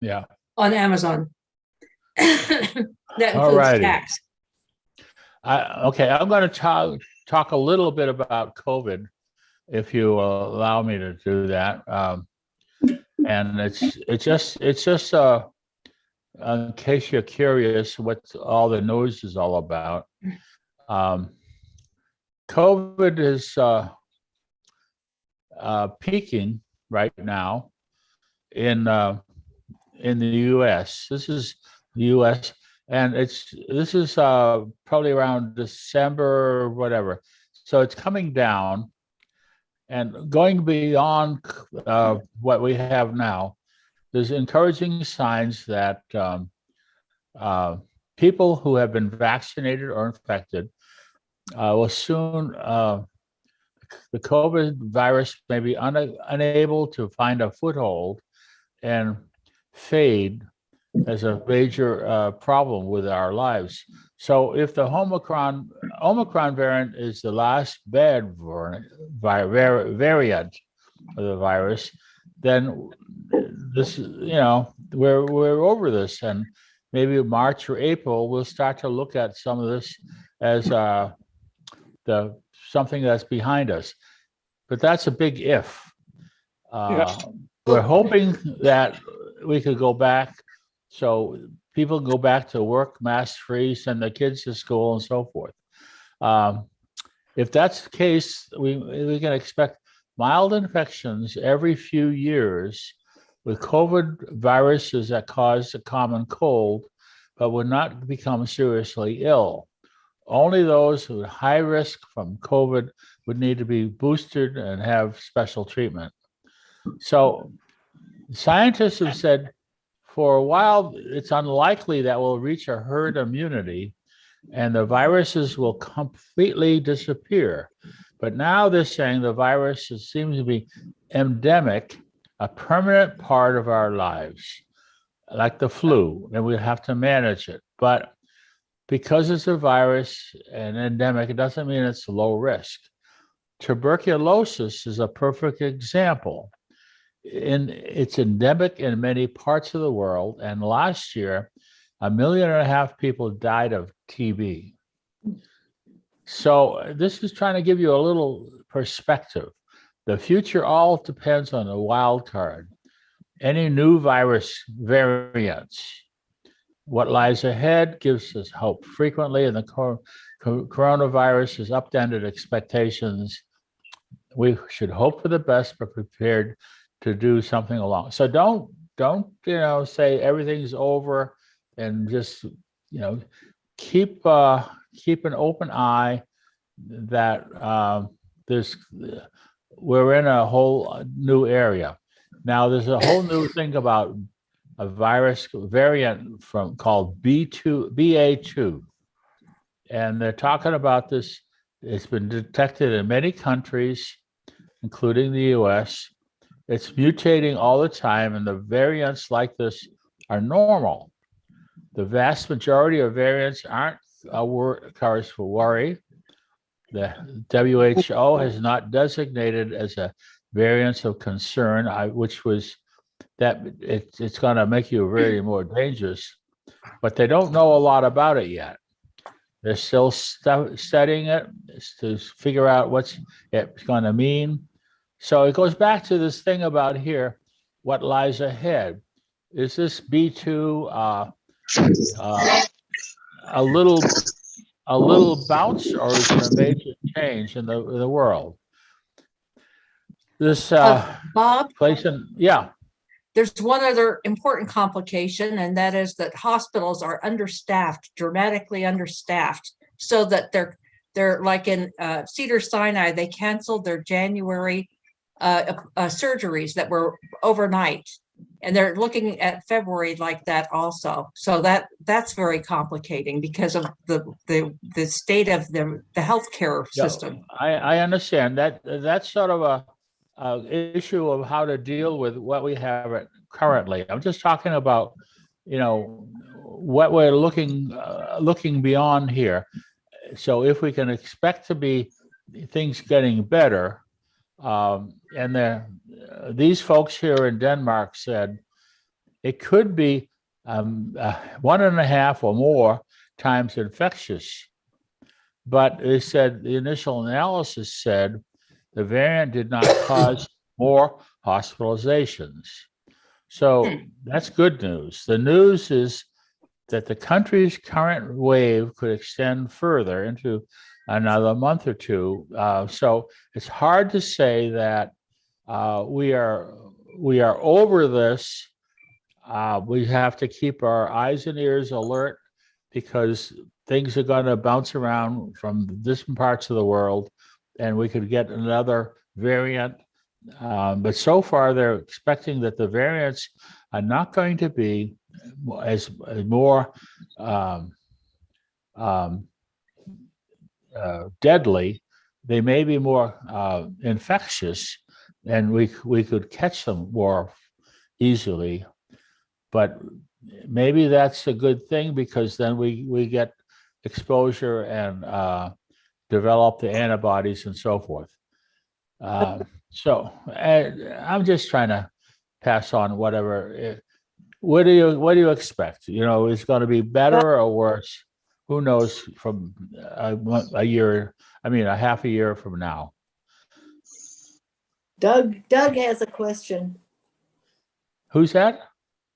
yeah. on Amazon. That All includes righty. tax. Okay, I'm going to talk a little bit about COVID, if you allow me to do that. And it's just in case you're curious what all the news is all about. COVID is peaking right now in the U.S. This is the U.S. and this is probably around December or whatever. So it's coming down and going beyond what we have now. There's encouraging signs that people who have been vaccinated or infected will soon, the COVID virus may be unable to find a foothold and fade as a major problem with our lives. So if the Omicron variant is the last bad variant of the virus, then this, we're over this, and maybe March or April we'll start to look at some of this as something that's behind us. But that's a big if. We're hoping that we could go back, so people go back to work mask-free, send their kids to school, and so forth. If that's the case, we can expect mild infections every few years with COVID viruses that cause a common cold, but would not become seriously ill. Only those with high risk from COVID would need to be boosted and have special treatment. So scientists have said for a while, it's unlikely that we'll reach a herd immunity and the viruses will completely disappear. But now they're saying the virus seems to be endemic, a permanent part of our lives, like the flu, and we'll have to manage it. But because it's a virus and endemic, it doesn't mean it's low risk. Tuberculosis is a perfect example. It's endemic in many parts of the world, and last year, 1.5 million people died of TB. So this is trying to give you a little perspective. The future all depends on the wild card. Any new virus variants. What lies ahead gives us hope. Frequently, and the coronavirus has upended expectations. We should hope for the best, but prepared to do something along. So don't say everything's over, and just keep an open eye that there's we're in a whole new area. Now, there's a whole new thing about a virus variant called BA2. And they're talking about this. It's been detected in many countries, including the US. It's mutating all the time, and the variants like this are normal. The vast majority of variants aren't cause for worry. The WHO has not designated as a variant of concern, which was that it's going to make you really more dangerous, but they don't know a lot about it yet. They're still studying it to figure out what's it's going to mean. So it goes back to this thing about here, what lies ahead. Is this B2 a little bounce, or is there a major change in the world? This Bob, place yeah. there's one other important complication, and that is that hospitals are understaffed, dramatically understaffed, so that they're like in Cedars-Sinai, they canceled their January surgeries that were overnight, and they're looking at February like that also. So that's very complicating because of the state of the healthcare system. I understand that. That's sort of a issue of how to deal with what we have currently. I'm just talking about, what we're looking beyond here. So if we can expect to be things getting better, and these folks here in Denmark said it could be 1.5 or more times infectious, but they said the initial analysis said the variant did not cause more hospitalizations. So that's good news. The news is that the country's current wave could extend further into another month or two. So it's hard to say that we are over this. We have to keep our eyes and ears alert because things are going to bounce around from different parts of the world, and we could get another variant. But so far, they're expecting that the variants are not going to be as more deadly. They may be more infectious, and we could catch them more easily. But maybe that's a good thing because then we get exposure and develop the antibodies and so forth. So I'm just trying to pass on whatever. What do you expect? Is it going to be better or worse? Who knows from a year, a half a year from now. Doug has a question. Who's that?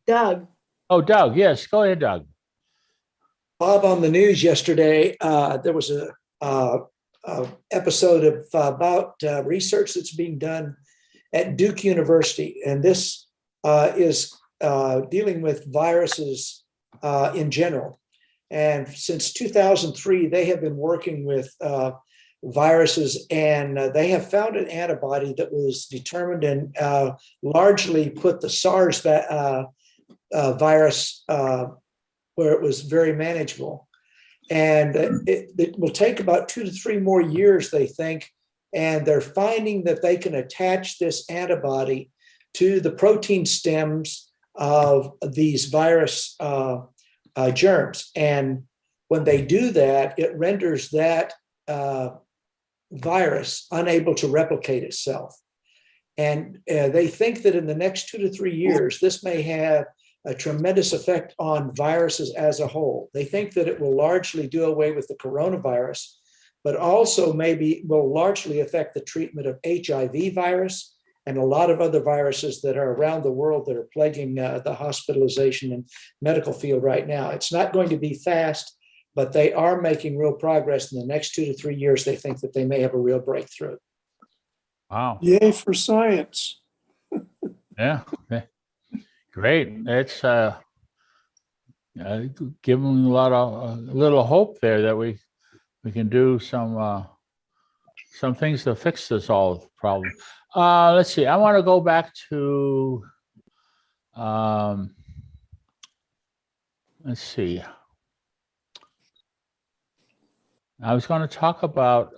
Doug. Oh, Doug. Yes, go ahead, Doug. Bob, on the news yesterday, there was a episode about research that's being done at Duke University, and this is dealing with viruses in general. And since 2003, they have been working with viruses, and they have found an antibody that was determined and largely put the SARS virus where it was very manageable. And it will take about 2 to 3 more years, they think, and they're finding that they can attach this antibody to the protein stems of these virus germs. And when they do that, it renders that virus unable to replicate itself. And they think that in the next 2 to 3 years, this may have a tremendous effect on viruses as a whole. They think that it will largely do away with the coronavirus, but also maybe will largely affect the treatment of HIV virus and a lot of other viruses that are around the world that are plaguing the hospitalization and medical field right now. It's not going to be fast, but they are making real progress. In the next 2 to 3 years, they think that they may have a real breakthrough. Wow. Yay for science. Yeah. Great. It's giving a little hope there that we can do some some things to fix this all problem. Let's see, I want to go back to, let's see. I was going to talk about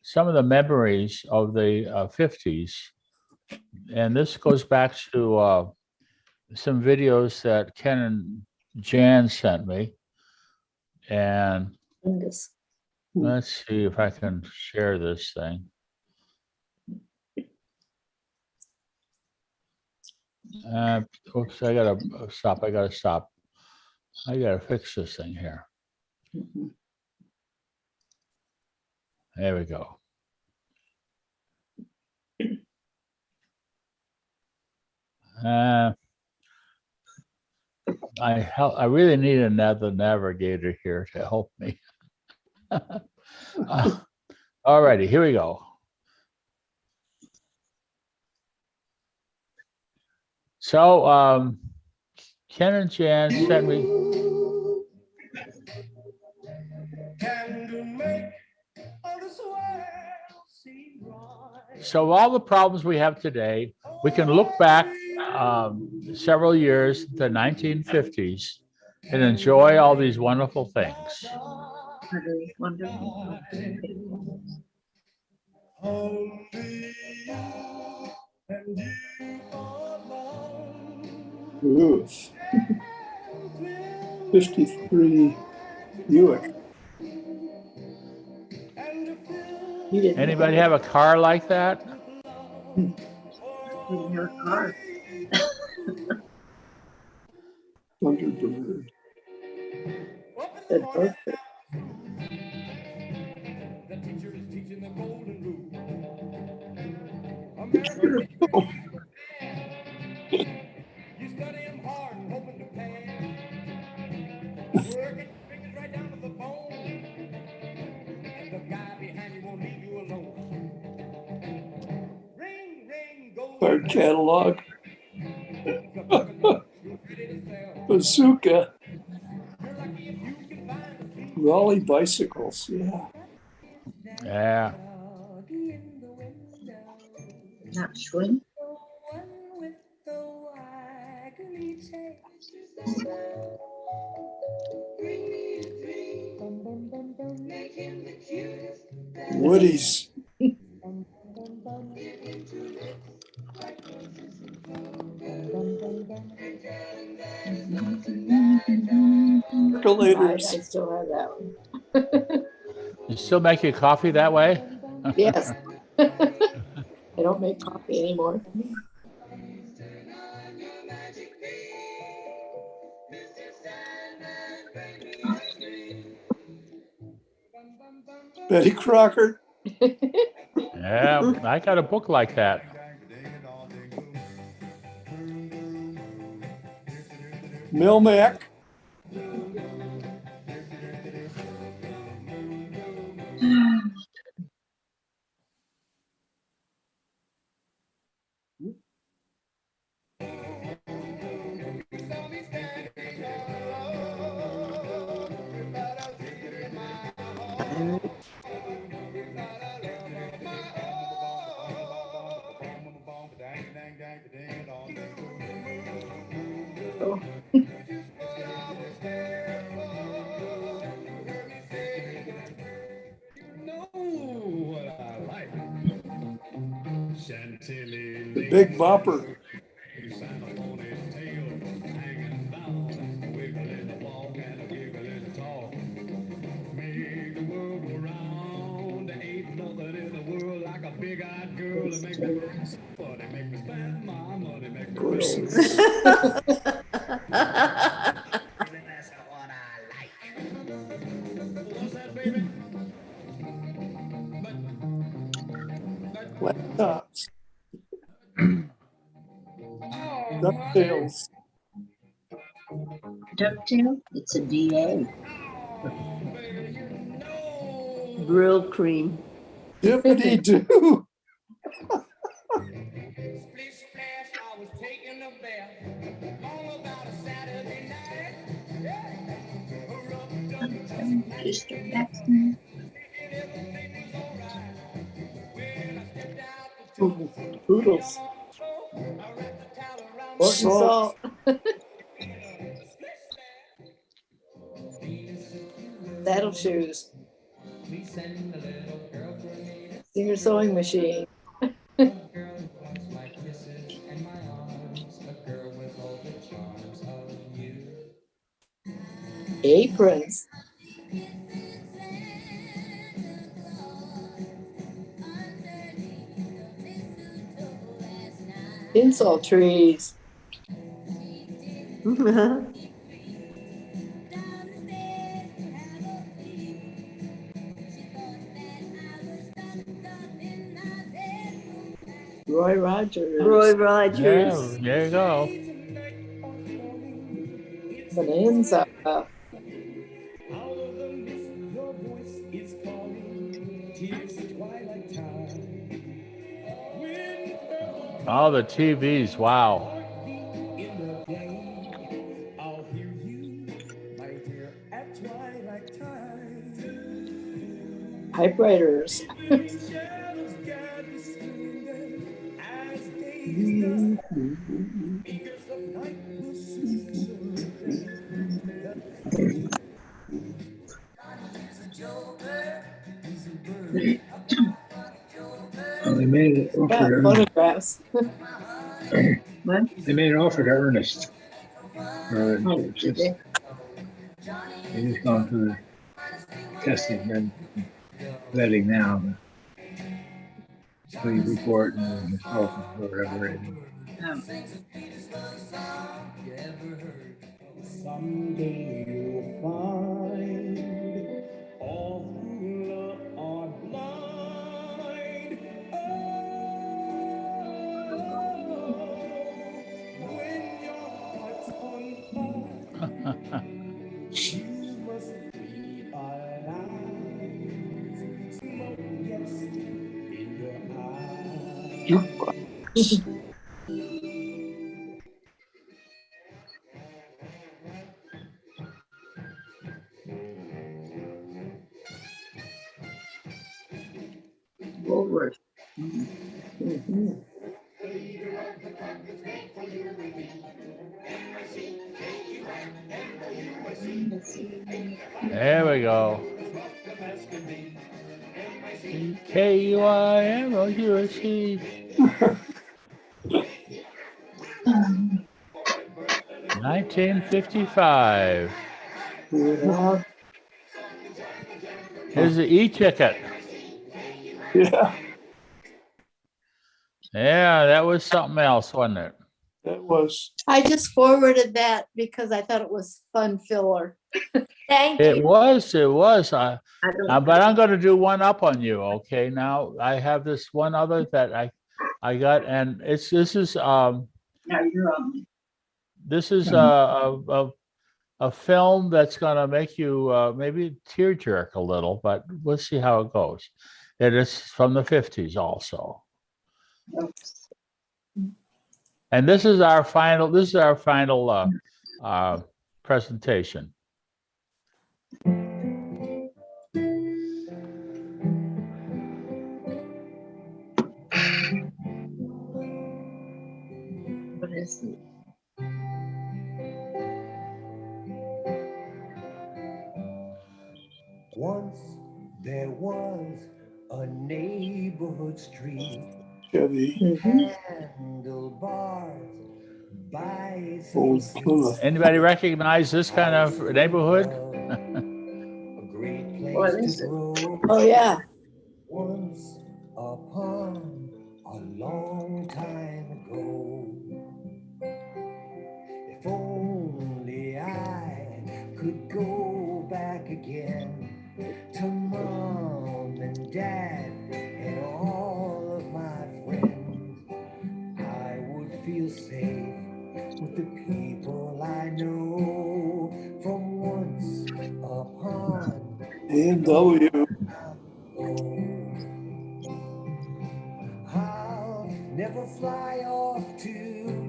some of the memories of the 50s. And this goes back to some videos that Ken and Jan sent me. And let's see if I can share this thing. Oops, I gotta stop. I gotta fix this thing here. There we go. I really need another navigator here to help me. All righty, here we go. So Ken and Jan sent me. So all the problems we have today, we can look back several years, the 1950s, and enjoy all these wonderful things. Ruth. 53 Buick. Anybody have a car like that? Your car. Thunderbird. Card catalog. Bazooka. Raleigh bicycles, yeah. Yeah. Not swing. Woody's. Percolators. I still have that one. You still make your coffee that way? Yes. I don't make coffee anymore. Betty Crocker. Yeah, I got a book like that. Milmac. The Big Bopper. Of course. Laptops. DuckTales. DuckTale? It's a DA. Brill cream. Dippity doo. Mr. Jackson. Poodles. Salt. Salt. Saddle shoes. Singer sewing machine. Aprons. Tinsel trees. Roy Rogers. Roy Yeah, Rogers. there you go. Bonanza. All the TVs, wow. Typewriters. They made it offer Yeah, to Ernest. photographs. They made an offer to Ernest. Did they? He's gone through the testing and vetting now. Please report and or whatever. Someday you'll find all who are blind. When your heart's on fire, you must realize smoke gets in your eyes. Woolworth. Mhm. There we go. KUIMOUSC. 1955. Yeah. Here's the e-ticket. Yeah, Yeah, that was something else, wasn't it? that was. I just forwarded that because I thought it was fun filler. Thank It you. was. I don't- But I'm going to do one up on you. Okay, now I have this one other that I got, and this is Now you're on. this is a film that's going to make you maybe tear jerk a little, but we'll see how it goes. It is from the 50s also. And this is our final presentation. What is it? Once there was a neighborhood street. Chevy. Handlebars, Old Plymouth. Anybody recognize this kind of neighborhood? What is it? Oh, yeah. Once upon a long time ago, if only I could go back again to mom and dad and all of my friends, I would feel safe with the people I know from once upon A&W. I'll never fly off to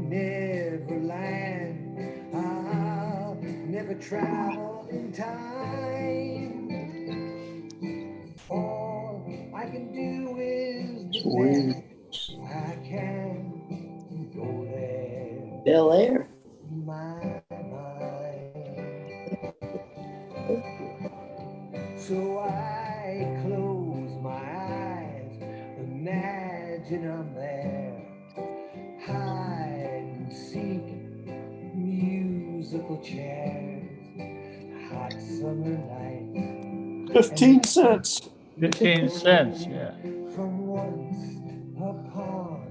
Neverland. I'll never travel in time. All I can do is the best I can. Bel Air. my mind. So I close my eyes, imagine I'm there, hide and seek musical chairs, hot summer nights. 15 cents. 15 cents, yeah. From once upon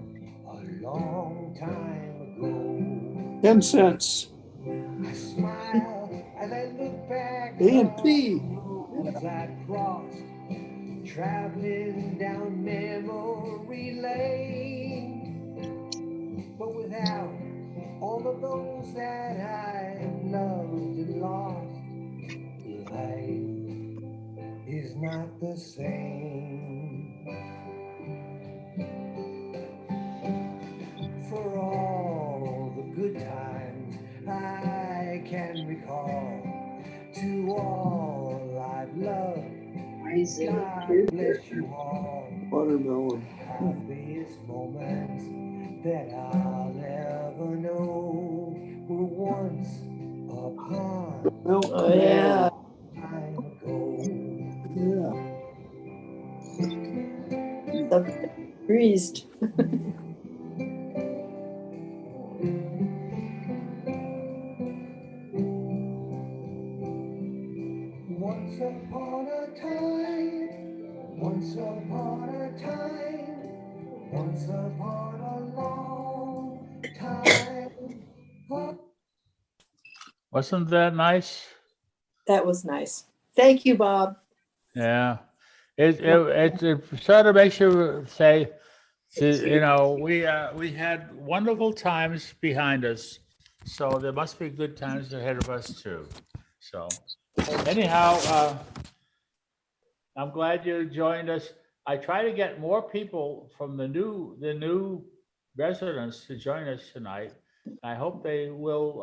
a long time ago. 10 cents. I smile as I look back. A&P. Roads I've crossed, traveling down memory lane. But without all of those that I loved and lost, life is not the same. For all the good times I can recall, to all I've loved, God bless you all. Watermelon. Happiest moments that I'll ever know were once upon Oh, yeah. a time ago. Something Freezed. Once upon a time, once upon a time, once upon a long time. Wasn't that nice? That was nice. Thank you, Bob. Yeah. It sort of makes you say, you know, we had wonderful times behind us, so there must be good times ahead of us too. So anyhow, I'm glad you joined us. I try to get more people from the new residents to join us tonight. I hope they will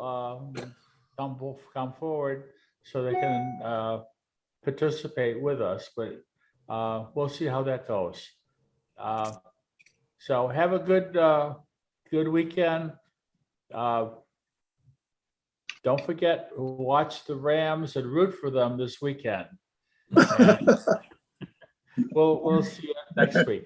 come forward so they can participate with us, but we'll see how that goes. So have a good weekend. Don't forget to watch the Rams and root for them this weekend. And we'll see you next week.